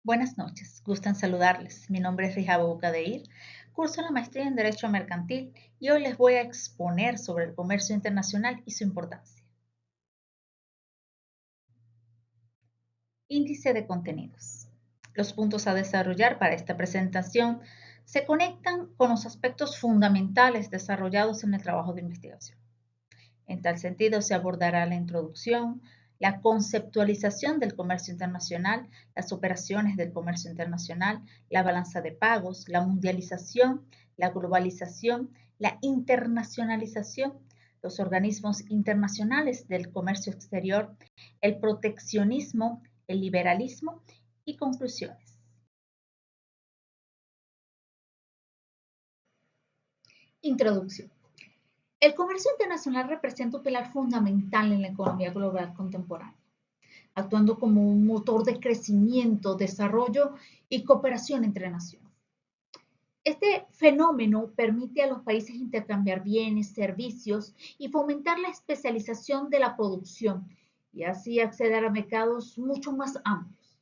Buenas noches, gustan saludarles. Mi nombre es Rija Boucadeir, curso la maestría en Derecho Mercantil y hoy les voy a exponer sobre el comercio internacional y su importancia. Índice de contenidos. Los puntos a desarrollar para esta presentación se conectan con los aspectos fundamentales desarrollados en el trabajo de investigación. En tal sentido, se abordará la introducción, la conceptualización del comercio internacional, las operaciones del comercio internacional, la balanza de pagos, la mundialización, la globalización, la internacionalización, los organismos internacionales del comercio exterior, el proteccionismo, el liberalismo y conclusiones. Introducción. El comercio internacional representa un pilar fundamental en la economía global contemporánea, actuando como un motor de crecimiento, desarrollo y cooperación entre naciones. Este fenómeno permite a los países intercambiar bienes, servicios y fomentar la especialización de la producción y así acceder a mercados mucho más amplios.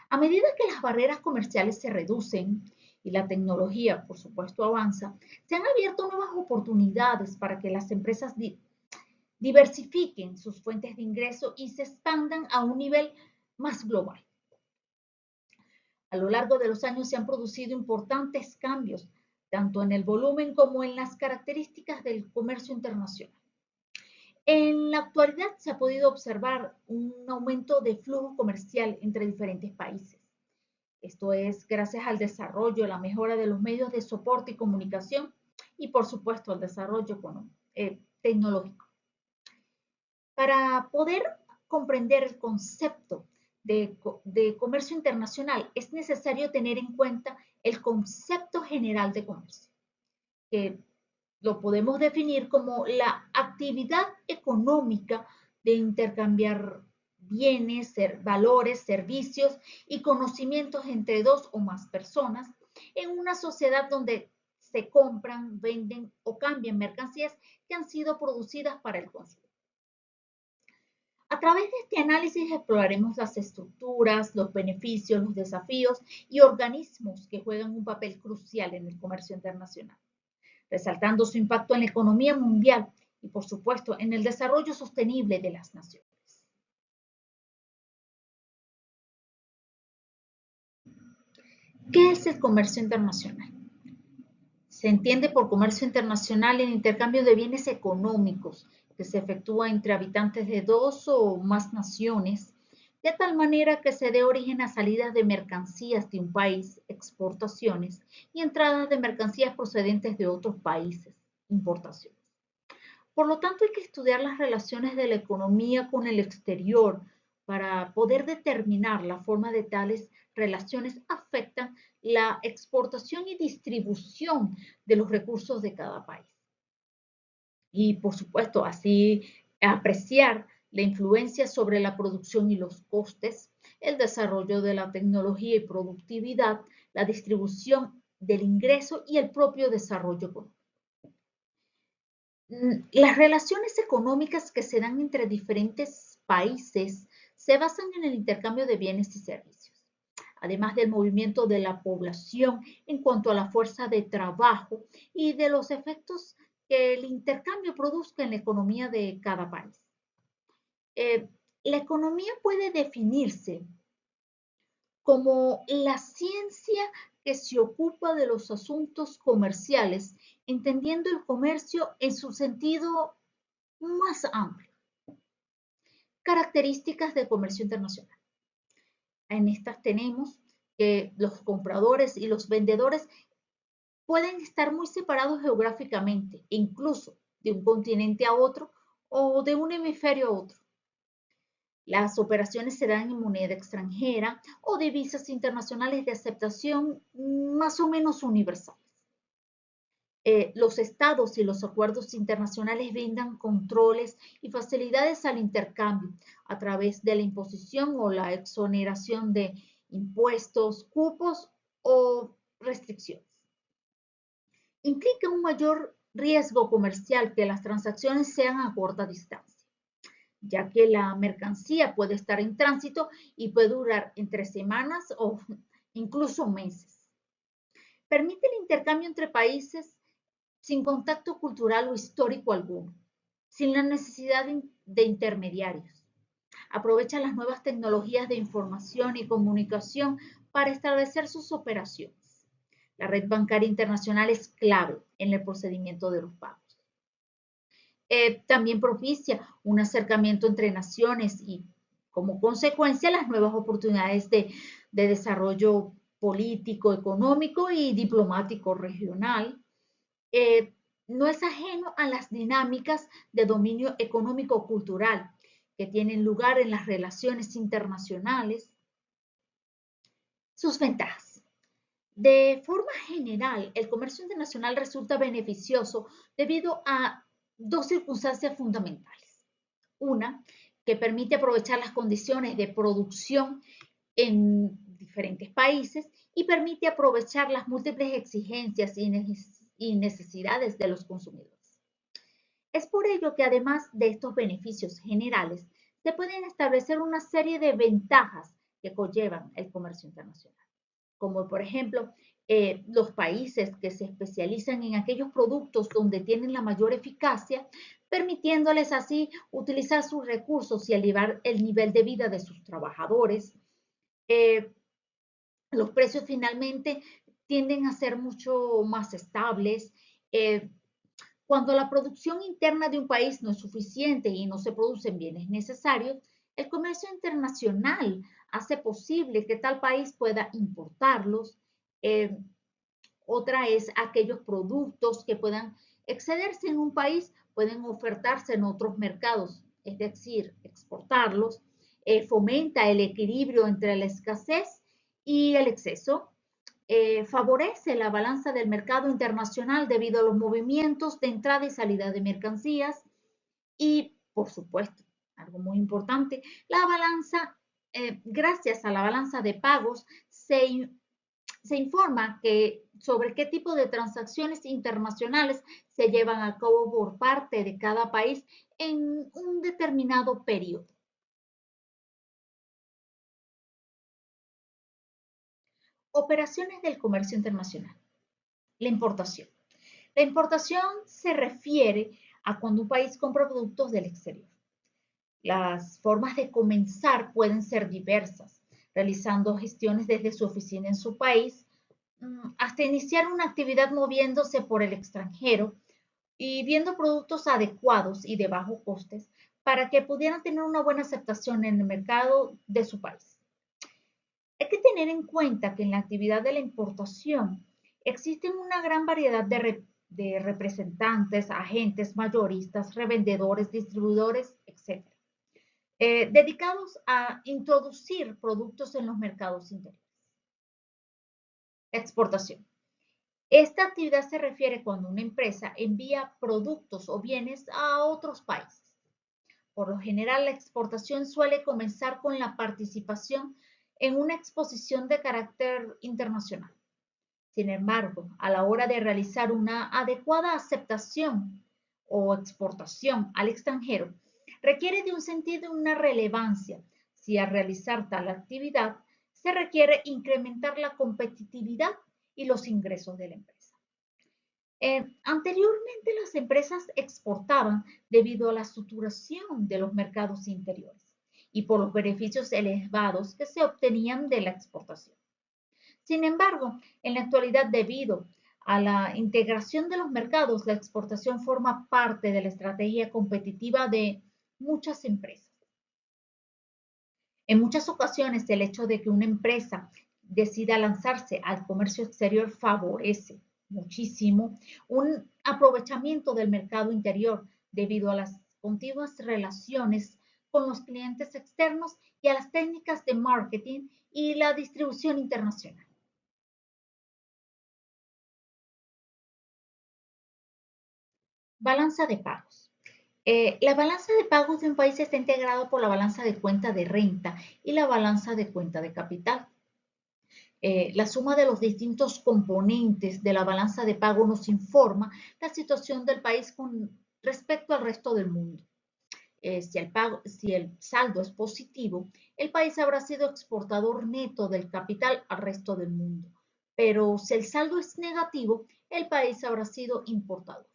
A medida que las barreras comerciales se reducen y la tecnología, por supuesto, avanza, se han abierto nuevas oportunidades para que las empresas diversifiquen sus fuentes de ingreso y se expandan a un nivel más global. A lo largo de los años se han producido importantes cambios, tanto en el volumen como en las características del comercio internacional. En la actualidad se ha podido observar un aumento de flujo comercial entre diferentes países. Esto es gracias al desarrollo, la mejora de los medios de soporte y comunicación y, por supuesto, al desarrollo tecnológico. Para poder comprender el concepto de comercio internacional es necesario tener en cuenta el concepto general de comercio, que lo podemos definir como la actividad económica de intercambiar bienes, valores, servicios y conocimientos entre dos o más personas en una sociedad donde se compran, venden o cambian mercancías que han sido producidas para el consumo. A través de este análisis exploraremos las estructuras, los beneficios, los desafíos y organismos que juegan un papel crucial en el comercio internacional, resaltando su impacto en la economía mundial y, por supuesto, en el desarrollo sostenible de las naciones. ¿Qué es el comercio internacional? Se entiende por comercio internacional el intercambio de bienes económicos que se efectúa entre habitantes de dos o más naciones, de tal manera que se dé origen a salidas de mercancías de un país, exportaciones, y entradas de mercancías procedentes de otros países, importaciones. Por lo tanto, hay que estudiar las relaciones de la economía con el exterior para poder determinar la forma de tales relaciones afectan la exportación y distribución de los recursos de cada país. Y, por supuesto, así apreciar la influencia sobre la producción y los costes, el desarrollo de la tecnología y productividad, la distribución del ingreso y el propio desarrollo económico. Las relaciones económicas que se dan entre diferentes países se basan en el intercambio de bienes y servicios, además del movimiento de la población en cuanto a la fuerza de trabajo y de los efectos que el intercambio produzca en la economía de cada país. La economía puede definirse como la ciencia que se ocupa de los asuntos comerciales, entendiendo el comercio en su sentido más amplio. Características del comercio internacional. En estas tenemos que los compradores y los vendedores pueden estar muy separados geográficamente, incluso de un continente a otro o de un hemisferio a otro. Las operaciones se dan en moneda extranjera o divisas internacionales de aceptación más o menos universales. Los estados y los acuerdos internacionales brindan controles y facilidades al intercambio a través de la imposición o la exoneración de impuestos, cupos o restricciones. Implica un mayor riesgo comercial que las transacciones sean a corta distancia. ya que la mercancía puede estar en tránsito y puede durar entre semanas o incluso meses. Permite el intercambio entre países sin contacto cultural o histórico alguno, sin la necesidad de intermediarios. Aprovecha las nuevas tecnologías de información y comunicación para establecer sus operaciones. La red bancaria internacional es clave en el procedimiento de los pagos. También propicia un acercamiento entre naciones y, como consecuencia, las nuevas oportunidades de desarrollo político, económico y diplomático regional. Eh, no es ajeno a las dinámicas de dominio económico-cultural que tienen lugar en las relaciones internacionales. Sus ventajas. De forma general, el comercio internacional resulta beneficioso debido a dos circunstancias fundamentales. Una, que permite aprovechar las condiciones de producción en diferentes países y permite aprovechar las múltiples exigencias y necesidades de los consumidores. Es por ello que además de estos beneficios generales, se pueden establecer una serie de ventajas que conllevan el comercio internacional, como por ejemplo los países que se especializan en aquellos productos donde tienen la mayor eficacia, permitiéndoles así utilizar sus recursos y elevar el nivel de vida de sus trabajadores. Eh, los precios finalmente tienden a ser mucho más estables. Eh, Cuando la producción interna de un país no es suficiente y no se producen bienes necesarios, el comercio internacional hace posible que tal país pueda importarlos. Eh, Otra es aquellos productos que puedan excederse en un país, pueden ofertarse en otros mercados, es decir, exportarlos. Fomenta el equilibrio entre la escasez y el exceso. Favorece la balanza del mercado internacional debido a los movimientos de entrada y salida de mercancías y, por supuesto, algo muy importante, la balanza, gracias a la balanza de pagos, se informa sobre qué tipo de transacciones internacionales se llevan a cabo por parte de cada país en un determinado periodo. Operaciones del comercio internacional. La importación. La importación se refiere a cuando un país compra productos del exterior. Las formas de comenzar pueden ser diversas, realizando gestiones desde su oficina en su país, hasta iniciar una actividad moviéndose por el extranjero y viendo productos adecuados y de bajo costes para que pudieran tener una buena aceptación en el mercado de su país. Hay que tener en cuenta que en la actividad de la importación existen una gran variedad de representantes, agentes, mayoristas, revendedores, distribuidores, etc., dedicados a introducir productos en los mercados interiores. Exportación. Esta actividad se refiere cuando una empresa envía productos o bienes a otros países. Por lo general, la exportación suele comenzar con la participación en una exposición de carácter internacional. Sin embargo, a la hora de realizar una adecuada aceptación o exportación al extranjero, requiere de un sentido y una relevancia si al realizar tal actividad se requiere incrementar la competitividad y los ingresos de la empresa. Anteriormente las empresas exportaban debido a la saturación de los mercados interiores y por los beneficios elevados que se obtenían de la exportación. Sin embargo, en la actualidad, debido a la integración de los mercados, la exportación forma parte de la estrategia competitiva de muchas empresas. En muchas ocasiones, el hecho de que una empresa decida lanzarse al comercio exterior favorece muchísimo un aprovechamiento del mercado interior debido a las continuas relaciones con los clientes externos y a las técnicas de marketing y la distribución internacional. Balanza de pagos. La balanza de pagos de un país está integrada por la balanza de cuenta de renta y la balanza de cuenta de capital. La suma de los distintos componentes de la balanza de pago nos informa la situación del país con respecto al resto del mundo. Si el saldo es positivo, el país habrá sido exportador neto del capital al resto del mundo. Pero si el saldo es negativo, el país habrá sido importador.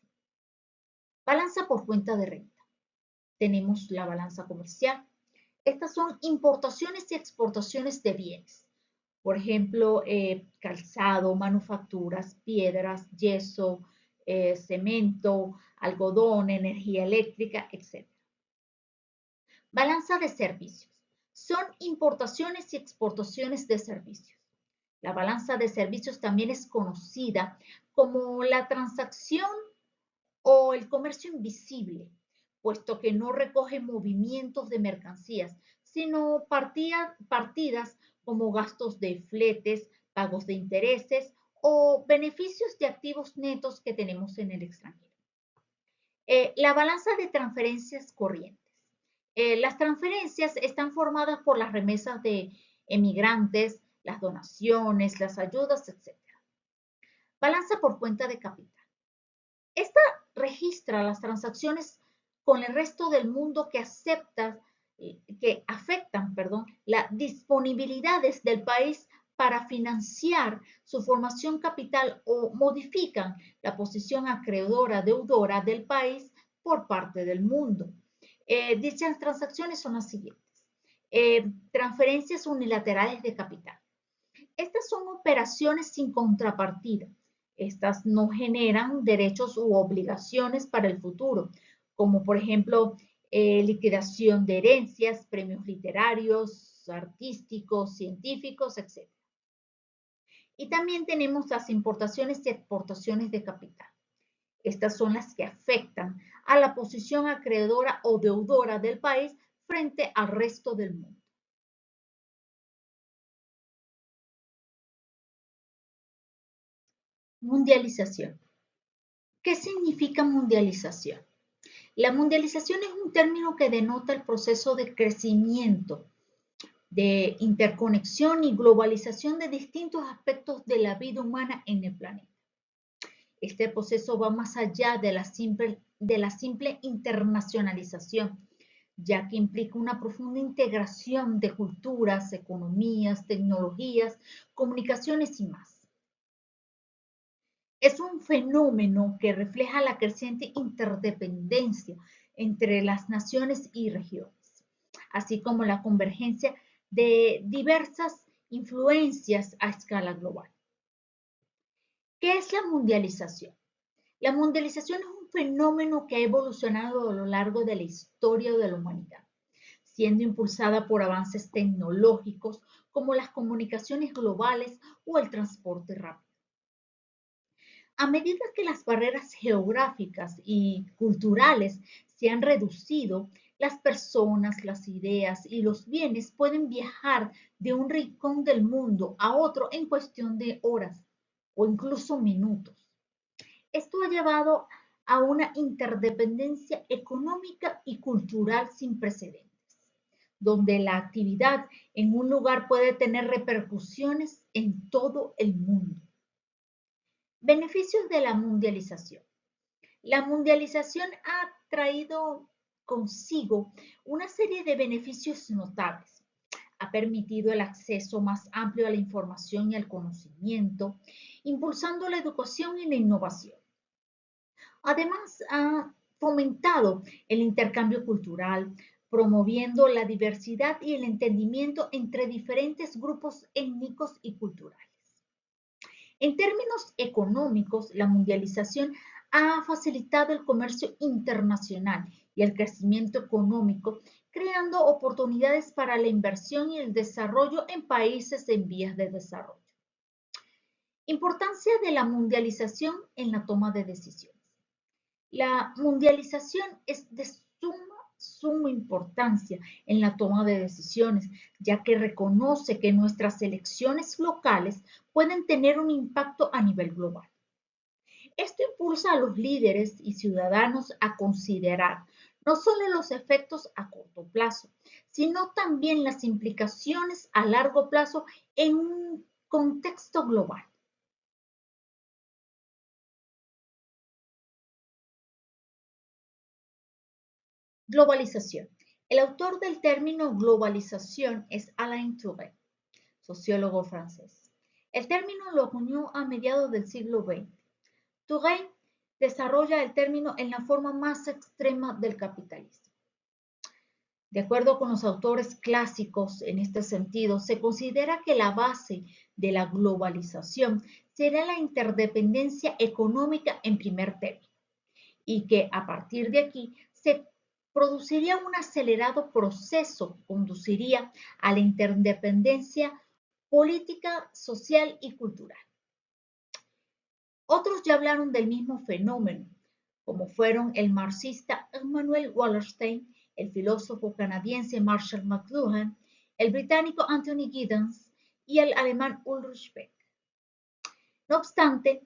Balanza por cuenta de renta. Tenemos la balanza comercial. Estas son importaciones y exportaciones de bienes. Por ejemplo, calzado, manufacturas, piedras, yeso, cemento, algodón, energía eléctrica, etc. Balanza de servicios. Son importaciones y exportaciones de servicios. La balanza de servicios también es conocida como la transacción o el comercio invisible, puesto que no recoge movimientos de mercancías, sino partidas como gastos de fletes, pagos de intereses o beneficios de activos netos que tenemos en el extranjero. La balanza de transferencias corrientes. Las transferencias están formadas por las remesas de emigrantes, las donaciones, las ayudas, etc. Balanza por cuenta de capital. Esta registra las transacciones con el resto del mundo que afectan, las disponibilidades del país para financiar su formación capital o modifican la posición acreedora-deudora del país por parte del mundo. Dichas transacciones son las siguientes. Transferencias unilaterales de capital. Estas son operaciones sin contrapartida. Estas no generan derechos u obligaciones para el futuro, como por ejemplo liquidación de herencias, premios literarios, artísticos, científicos, etc. Y también tenemos las importaciones y exportaciones de capital. Estas son las que afectan a la posición acreedora o deudora del país frente al resto del mundo. Mundialización. ¿Qué significa mundialización? La mundialización es un término que denota el proceso de crecimiento, de interconexión y globalización de distintos aspectos de la vida humana en el planeta. Este proceso va más allá de la simple internacionalización, ya que implica una profunda integración de culturas, economías, tecnologías, comunicaciones y más. Es un fenómeno que refleja la creciente interdependencia entre las naciones y regiones, así como la convergencia de diversas influencias a escala global. ¿Qué es la mundialización? La mundialización es un fenómeno que ha evolucionado a lo largo de la historia de la humanidad, siendo impulsada por avances tecnológicos como las comunicaciones globales o el transporte rápido. A medida que las barreras geográficas y culturales se han reducido, las personas, las ideas y los bienes pueden viajar de un rincón del mundo a otro en cuestión de horas o incluso minutos. Esto ha llevado a una interdependencia económica y cultural sin precedentes, donde la actividad en un lugar puede tener repercusiones en todo el mundo. Beneficios de la mundialización. La mundialización ha traído consigo una serie de beneficios notables. Ha permitido el acceso más amplio a la información y al conocimiento, impulsando la educación y la innovación. Además, ha fomentado el intercambio cultural, promoviendo la diversidad y el entendimiento entre diferentes grupos étnicos y culturales. En términos económicos, la mundialización ha facilitado el comercio internacional y el crecimiento económico, creando oportunidades para la inversión y el desarrollo en países en vías de desarrollo. Importancia de la mundialización en la toma de decisiones. La mundialización es de suma importancia en la toma de decisiones, ya que reconoce que nuestras elecciones locales pueden tener un impacto a nivel global. Esto impulsa a los líderes y ciudadanos a considerar no solo los efectos a corto plazo, sino también las implicaciones a largo plazo en un contexto global. Globalización. El autor del término globalización es Alain Touré, sociólogo francés. El término lo acuñó a mediados del siglo XX. Touré desarrolla el término en la forma más extrema del capitalismo. De acuerdo con los autores clásicos en este sentido, se considera que la base de la globalización será la interdependencia económica en primer término y que a partir de aquí se produciría un acelerado proceso que conduciría a la interdependencia política, social y cultural. Otros ya hablaron del mismo fenómeno, como fueron el marxista Emmanuel Wallerstein, el filósofo canadiense Marshall McLuhan, el británico Anthony Giddens y el alemán Ulrich Beck. No obstante,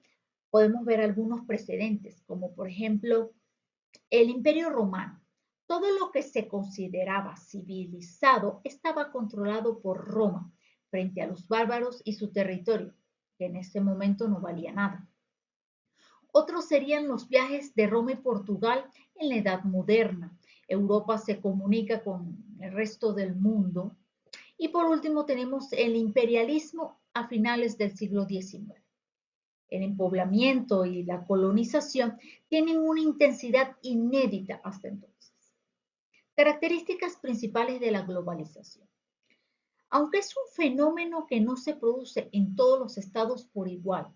podemos ver algunos precedentes, como por ejemplo el Imperio Romano. Todo lo que se consideraba civilizado estaba controlado por Roma frente a los bárbaros y su territorio, que en ese momento no valía nada. Otros serían los viajes de Roma y Portugal en la Edad Moderna. Europa se comunica con el resto del mundo. Y por último tenemos el imperialismo a finales del siglo XIX. El empoblamiento y la colonización tienen una intensidad inédita hasta entonces. Características principales de la globalización. Aunque es un fenómeno que no se produce en todos los estados por igual,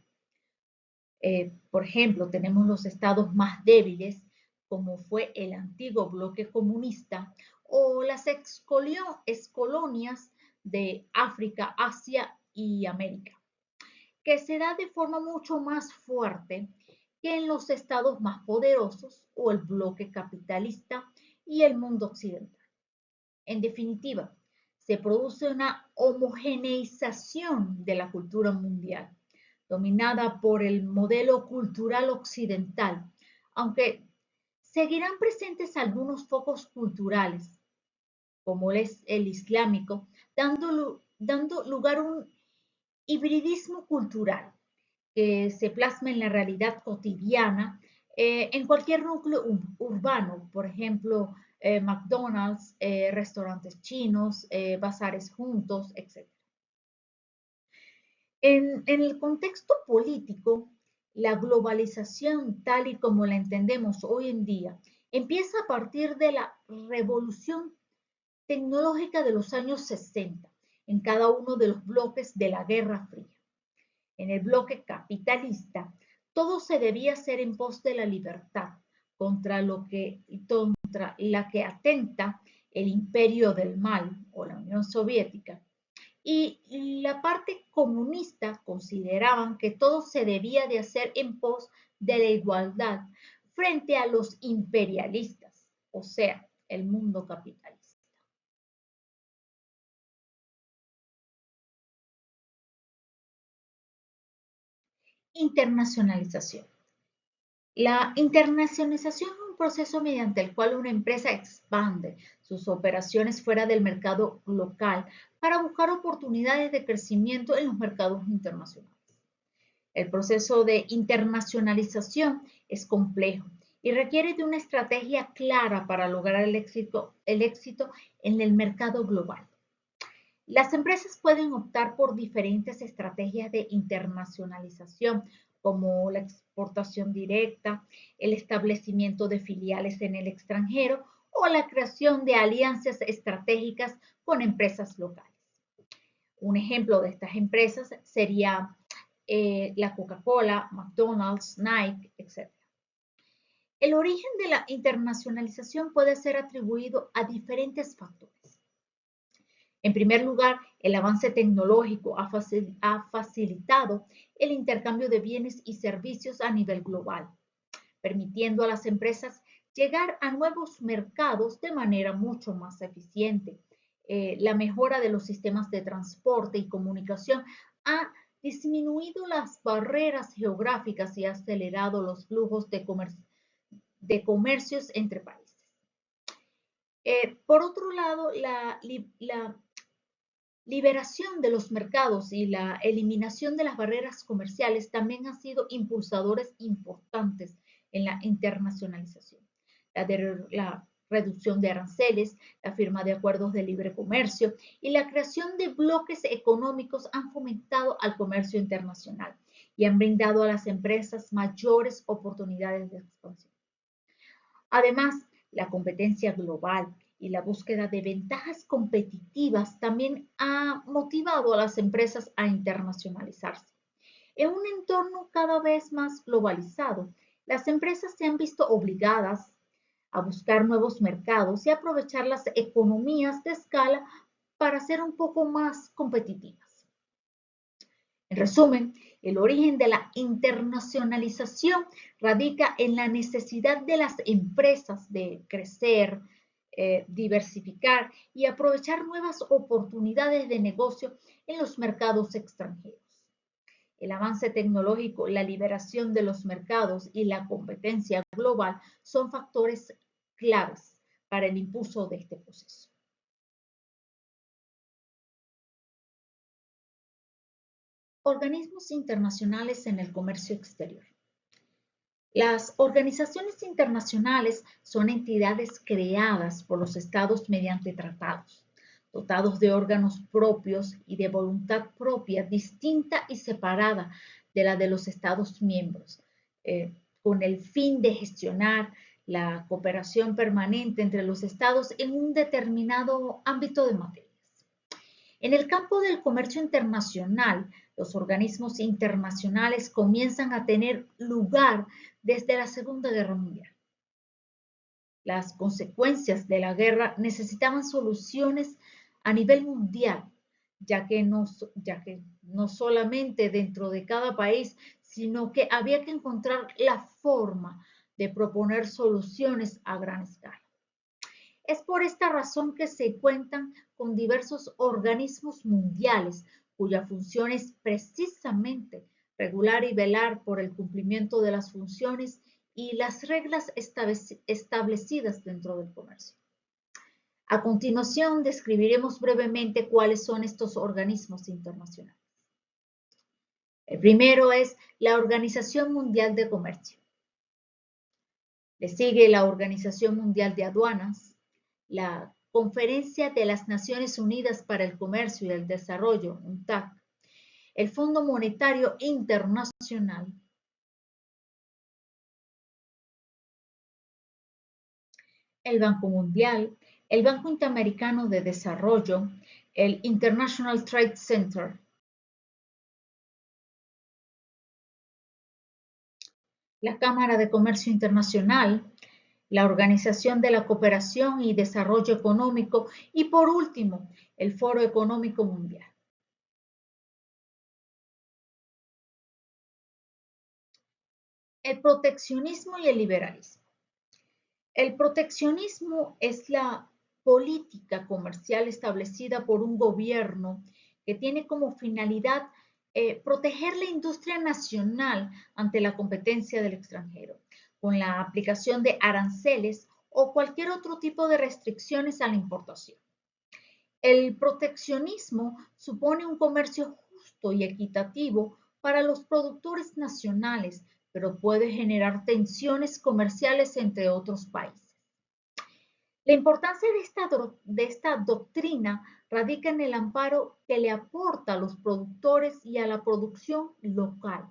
por ejemplo, tenemos los estados más débiles, como fue el antiguo bloque comunista, o las excolonias de África, Asia y América, que se da de forma mucho más fuerte que en los estados más poderosos o el bloque capitalista y el mundo occidental. En definitiva, se produce una homogeneización de la cultura mundial dominada por el modelo cultural occidental, aunque seguirán presentes algunos focos culturales, como es el islámico, dando lugar a un hibridismo cultural que se plasma en la realidad cotidiana en cualquier núcleo urbano, por ejemplo, McDonald's, restaurantes chinos, bazares juntos, etc. En el contexto político, la globalización tal y como la entendemos hoy en día empieza a partir de la revolución tecnológica de los años 60 en cada uno de los bloques de la Guerra Fría. En el bloque capitalista, todo se debía hacer en pos de la libertad, contra la que atenta el imperio del mal o la Unión Soviética, y la parte comunista consideraban que todo se debía de hacer en pos de la igualdad frente a los imperialistas, o sea, el mundo capitalista. Internacionalización. La internacionalización es un proceso mediante el cual una empresa expande sus operaciones fuera del mercado local para buscar oportunidades de crecimiento en los mercados internacionales. El proceso de internacionalización es complejo y requiere de una estrategia clara para lograr el éxito en el mercado global. Las empresas pueden optar por diferentes estrategias de internacionalización, como la exportación directa, el establecimiento de filiales en el extranjero o la creación de alianzas estratégicas con empresas locales. Un ejemplo de estas empresas sería la Coca-Cola, McDonald's, Nike, etc. El origen de la internacionalización puede ser atribuido a diferentes factores. En primer lugar, el avance tecnológico ha facilitado el intercambio de bienes y servicios a nivel global, permitiendo a las empresas llegar a nuevos mercados de manera mucho más eficiente. La mejora de los sistemas de transporte y comunicación ha disminuido las barreras geográficas y ha acelerado los flujos de comercios entre países. Por otro lado, la liberación de los mercados y la eliminación de las barreras comerciales también han sido impulsadores importantes en la internacionalización. La reducción de aranceles, la firma de acuerdos de libre comercio y la creación de bloques económicos han fomentado al comercio internacional y han brindado a las empresas mayores oportunidades de expansión. Además, la competencia global y la búsqueda de ventajas competitivas también ha motivado a las empresas a internacionalizarse. En un entorno cada vez más globalizado, las empresas se han visto obligadas a buscar nuevos mercados y aprovechar las economías de escala para ser un poco más competitivas. En resumen, el origen de la internacionalización radica en la necesidad de las empresas de crecer, diversificar y aprovechar nuevas oportunidades de negocio en los mercados extranjeros. El avance tecnológico, la liberación de los mercados y la competencia global son factores claves para el impulso de este proceso. Organismos internacionales en el comercio exterior. Las organizaciones internacionales son entidades creadas por los estados mediante tratados, dotados de órganos propios y de voluntad propia distinta y separada de la de los estados miembros, con el fin de gestionar la cooperación permanente entre los estados en un determinado ámbito de materias. En el campo del comercio internacional, los organismos internacionales comienzan a tener lugar desde la Segunda Guerra Mundial. Las consecuencias de la guerra necesitaban soluciones a nivel mundial, ya que no solamente dentro de cada país, sino que había que encontrar la forma de proponer soluciones a gran escala. Es por esta razón que se cuentan con diversos organismos mundiales cuya función es precisamente regular y velar por el cumplimiento de las funciones y las reglas establecidas dentro del comercio. A continuación, describiremos brevemente cuáles son estos organismos internacionales. El primero es la Organización Mundial de Comercio. Le sigue la Organización Mundial de Aduanas, la Conferencia de las Naciones Unidas para el Comercio y el Desarrollo, UNCTAD, el Fondo Monetario Internacional, el Banco Mundial, el Banco Interamericano de Desarrollo, el International Trade Center, la Cámara de Comercio Internacional, la Organización de la Cooperación y Desarrollo Económico y, por último, el Foro Económico Mundial. El proteccionismo y el liberalismo. El proteccionismo es la política comercial establecida por un gobierno que tiene como finalidad proteger la industria nacional ante la competencia del extranjero, con la aplicación de aranceles o cualquier otro tipo de restricciones a la importación. El proteccionismo supone un comercio justo y equitativo para los productores nacionales, pero puede generar tensiones comerciales entre otros países. La importancia de esta doctrina radica en el amparo que le aporta a los productores y a la producción local,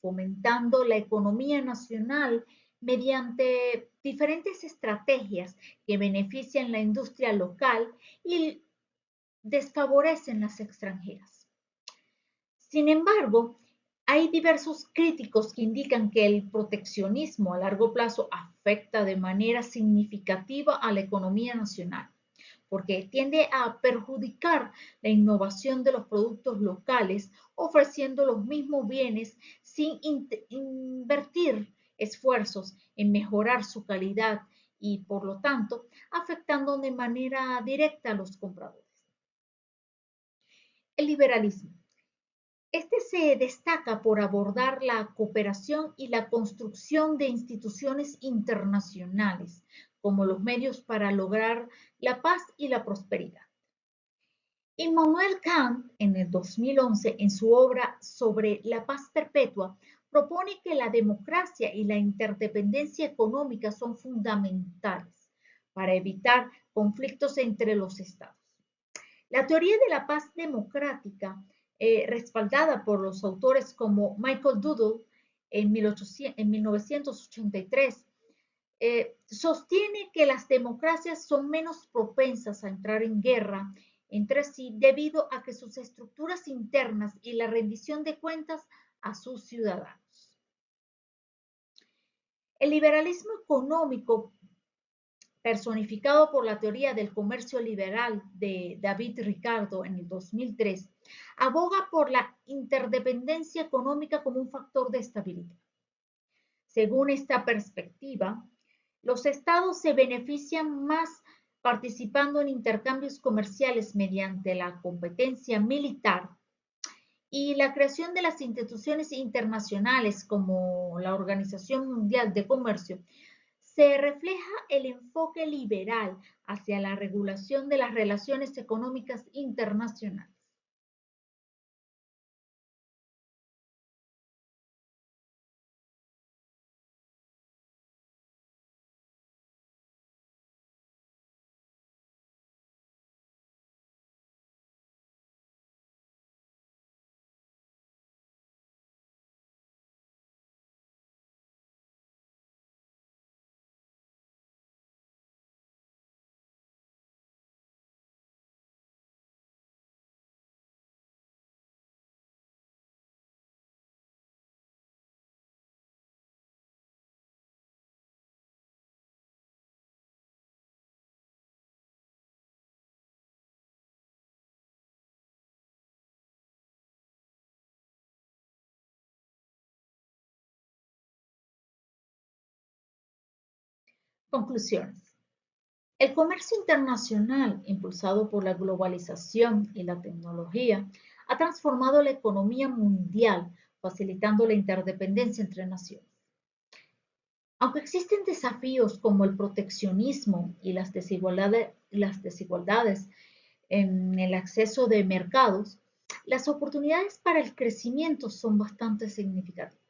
fomentando la economía nacional mediante diferentes estrategias que benefician la industria local y desfavorecen las extranjeras. Sin embargo, hay diversos críticos que indican que el proteccionismo a largo plazo afecta de manera significativa a la economía nacional, porque tiende a perjudicar la innovación de los productos locales, ofreciendo los mismos bienes sin invertir esfuerzos en mejorar su calidad y, por lo tanto, afectando de manera directa a los compradores. El liberalismo. Este se destaca por abordar la cooperación y la construcción de instituciones internacionales como los medios para lograr la paz y la prosperidad. Immanuel Kant, en el 2011, en su obra sobre la paz perpetua, propone que la democracia y la interdependencia económica son fundamentales para evitar conflictos entre los estados. La teoría de la paz democrática, respaldada por los autores como Michael Doodle en 1983, sostiene que las democracias son menos propensas a entrar en guerra entre sí debido a que sus estructuras internas y la rendición de cuentas a sus ciudadanos. El liberalismo económico, personificado por la teoría del comercio liberal de David Ricardo en el 2003, aboga por la interdependencia económica como un factor de estabilidad. Según esta perspectiva, los estados se benefician más participando en intercambios comerciales mediante la competencia militar y la creación de las instituciones internacionales como la Organización Mundial de Comercio. Se refleja el enfoque liberal hacia la regulación de las relaciones económicas internacionales. Conclusiones. El comercio internacional, impulsado por la globalización y la tecnología, ha transformado la economía mundial, facilitando la interdependencia entre naciones. Aunque existen desafíos como el proteccionismo y las desigualdades en el acceso de mercados, las oportunidades para el crecimiento son bastante significativas.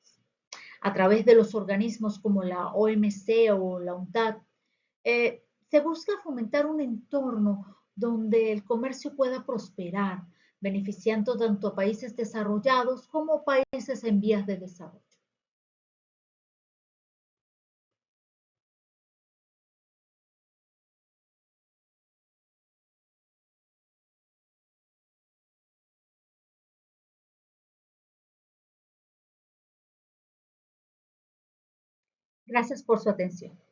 A través de los organismos como la OMC o la UNCTAD, se busca fomentar un entorno donde el comercio pueda prosperar, beneficiando tanto a países desarrollados como a países en vías de desarrollo. Gracias por su atención.